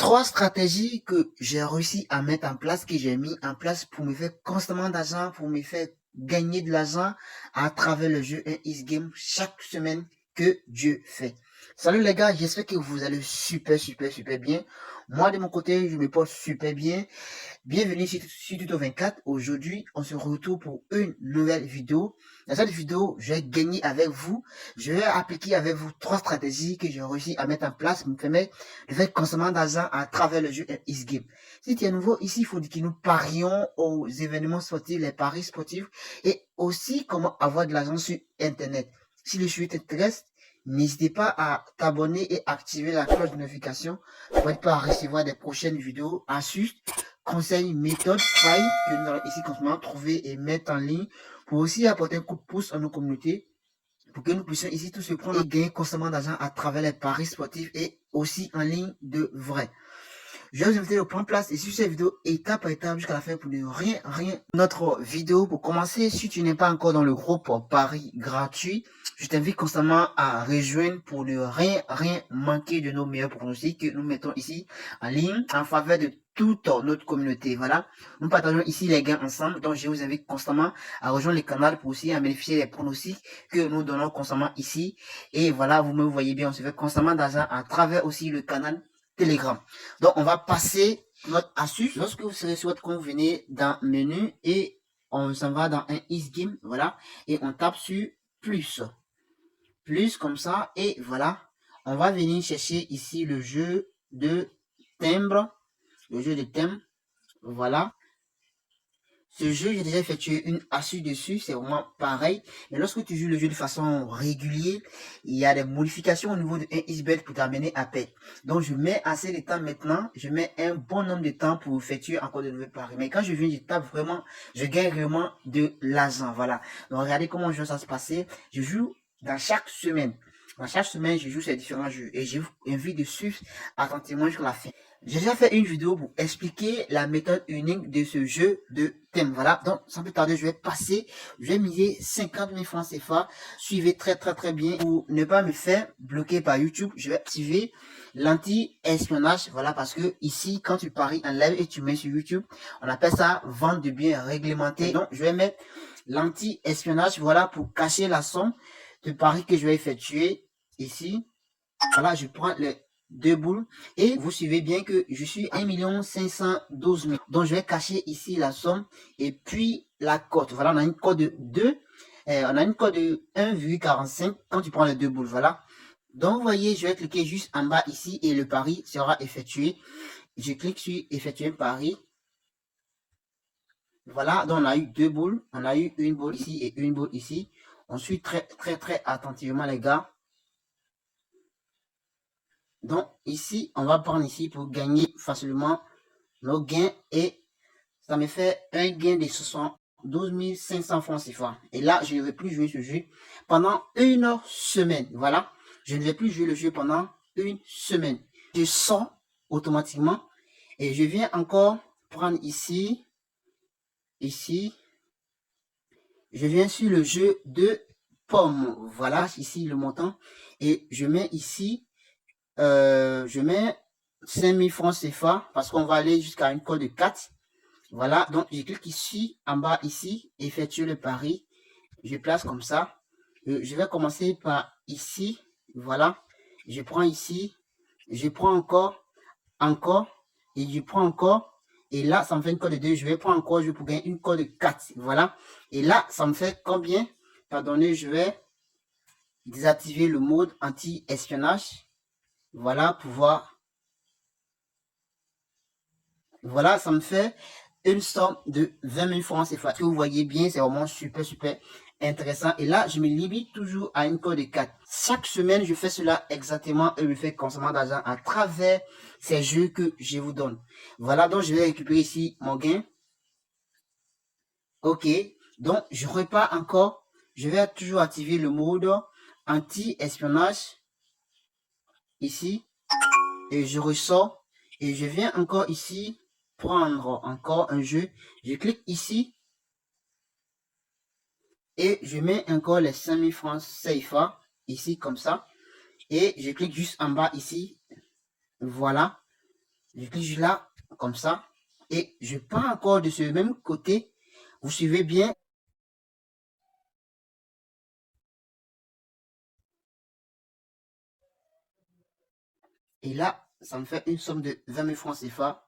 3 stratégies que j'ai réussi à mettre en place, que j'ai mis en place pour me faire constamment d'argent, pour me faire gagner de l'argent à travers le jeu Is Game chaque semaine que Dieu fait. Salut les gars, j'espère que vous allez super bien. Moi de mon côté, je me porte super bien. Bienvenue sur Tuto 24. Aujourd'hui, on se retrouve pour une nouvelle vidéo. Dans cette vidéo, je vais gagner avec vous. Je vais appliquer avec vous 3 stratégies que j'ai réussi à mettre en place pour me permettre de faire constamment d'argent à travers le jeu Is Game. Si tu es nouveau ici, il faut que nous parions aux événements sportifs, les paris sportifs et aussi comment avoir de l'argent sur Internet. Si le sujet t'intéresse, n'hésitez pas à t'abonner et activer la cloche de notification pour être pas à recevoir des prochaines vidéos, astuces, conseils, méthodes, failles que nous allons ici constamment trouver et mettre en ligne pour aussi apporter un coup de pouce à nos communautés pour que nous puissions ici tous se prendre et gagner constamment d'argent à travers les paris sportifs et aussi en ligne de vrai. Je vais vous inviter au plan place et sur cette vidéo étape par étape jusqu'à la fin pour ne rien notre vidéo. Pour commencer, si tu n'es pas encore dans le groupe Paris gratuit, je t'invite constamment à rejoindre pour ne rien manquer de nos meilleurs pronostics que nous mettons ici en ligne en faveur de toute notre communauté. Voilà, nous partageons ici les gains ensemble, donc je vous invite constamment à rejoindre le canal pour aussi à bénéficier des pronostics que nous donnons constamment ici. Et voilà, vous me voyez bien, on se fait constamment d'argent à travers aussi le canal Telegram. Donc, on va passer notre astuce. Lorsque vous serez sur votre compte, vous venez dans menu et on s'en va dans un Is Game, voilà, et on tape sur plus. Plus comme ça, et voilà, on va venir chercher ici le jeu de timbre, le jeu de thème, voilà. Ce jeu, j'ai déjà effectué une astuce dessus, c'est vraiment pareil. Mais lorsque tu joues le jeu de façon régulière, il y a des modifications au niveau de 1xBet pour t'amener à paix. Donc, je mets assez de temps maintenant, je mets un bon nombre de temps pour effectuer encore de nouveaux paris. Mais quand je viens, je tape vraiment, je gagne vraiment de l'argent, voilà. Donc, regardez comment ça se passer. Je joue dans chaque semaine. Dans chaque semaine, je joue ces différents jeux et je vous invite de suivre attentivement jusqu'à la fin. J'ai déjà fait une vidéo pour expliquer la méthode unique de ce jeu de thème. Voilà, donc sans plus tarder, je vais miser 50 000 francs CFA. Suivez très bien pour ne pas me faire bloquer par YouTube. Je vais activer l'anti-espionnage. Voilà, parce que ici, quand tu paries en live et tu mets sur YouTube, on appelle ça vente de biens réglementés. Donc, je vais mettre l'anti-espionnage, voilà, pour cacher la somme de paris que je vais effectuer ici. Voilà, je prends les 2 boules et vous suivez bien que je suis 1 512 000. Donc, je vais cacher ici la somme et puis la cote. Voilà, on a une cote de 2. On a une cote de 1,45 quand tu prends les 2 boules. Voilà. Donc, vous voyez, je vais cliquer juste en bas ici et le pari sera effectué. Je clique sur effectuer un pari. Voilà, donc on a eu 2 boules. On a eu une boule ici et une boule ici. On suit très attentivement, les gars. Donc ici, on va prendre ici pour gagner facilement nos gains et ça me fait un gain de 72 500 francs CFA. Et là, je ne vais plus jouer ce jeu pendant une semaine. Voilà, je ne vais plus jouer le jeu pendant une semaine. Je sors automatiquement et je viens encore prendre ici, je viens sur le jeu de pommes. Voilà, ici le montant et je mets ici. Je mets 5000 francs CFA parce qu'on va aller jusqu'à une cote de 4. Voilà, donc je clique ici, en bas ici, effectuer le pari. Je place comme ça. Je vais commencer par ici. Voilà, je prends ici, je prends encore, et je prends encore. Et là, ça me fait une cote de 2. Je vais prendre encore, je vais pour gagner une cote de 4. Voilà. Et là, ça me fait combien? Pardonnez, je vais désactiver le mode anti-espionnage. Voilà, voilà, ça me fait une somme de 20 000 francs CFA. Que vous voyez bien, c'est vraiment super intéressant. Et là, je me limite toujours à une cote de 4. Chaque semaine, je fais cela exactement et je fais constamment d'argent à travers ces jeux que je vous donne. Voilà, donc je vais récupérer ici mon gain. Ok, donc je repars encore. Je vais toujours activer le mode anti-espionnage ici. Et je ressors et je viens encore ici prendre encore un jeu. Je clique ici et je mets encore les 5000 francs CFA ici comme ça et je clique juste en bas ici. Voilà, Je clique là, comme ça. Et je pars encore de ce même côté. Vous suivez bien. Et là, ça me fait une somme de 20 000 francs CFA.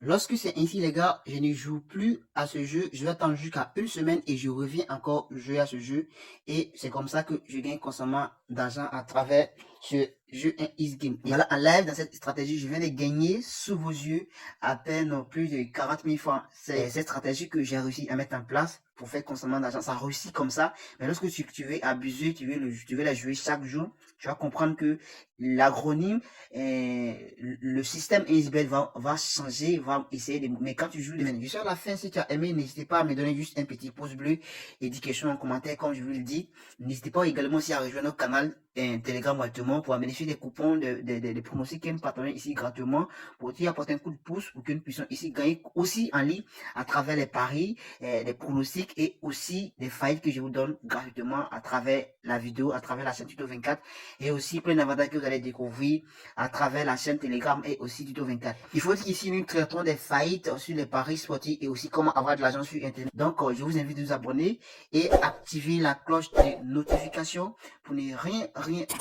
Lorsque c'est ainsi, les gars, je ne joue plus à ce jeu. Je vais attendre jusqu'à une semaine et je reviens encore jouer à ce jeu. Et c'est comme ça que je gagne constamment d'argent à travers ce jeu X-Game. Et voilà, en live, dans cette stratégie, je viens de gagner sous vos yeux à peine plus de 40 000 francs. C'est cette stratégie que j'ai réussi à mettre en place pour faire constamment d'argent. Ça réussit comme ça. Mais lorsque tu veux abuser, tu veux la jouer chaque jour, tu vas comprendre que l'acronyme, le système XBet va changer, va essayer de... Mais quand tu joues, je suis à la fin, si tu as aimé, n'hésitez pas à me donner juste un petit pouce bleu et dire quelque chose en commentaire, comme je vous le dis. N'hésitez pas également aussi à rejoindre notre canal Telegram gratuitement pour bénéficier des coupons, des pronostics qui me partenaires ici gratuitement, pour aussi apporter un coup de pouce pour que nous puissions ici gagner aussi en ligne à travers les paris, les pronostics et aussi des failles que je vous donne gratuitement à travers la vidéo, à travers la chaîne Tuto 24 et aussi plein d'avantages que vous allez découvrir à travers la chaîne Telegram et aussi Tuto 24. Il faut dire qu'ici, nous traitons des faillites sur les paris sportifs et aussi comment avoir de l'argent sur Internet. Donc, je vous invite à vous abonner et activer la cloche de notification pour ne rien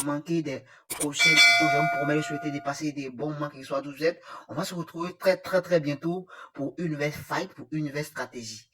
manquer des prochaines vidéos. Je vous promets de souhaiter de passer des bons moments, qu'ils soient 12 Z. On va se retrouver très bientôt pour une nouvelle fight, pour une nouvelle stratégie.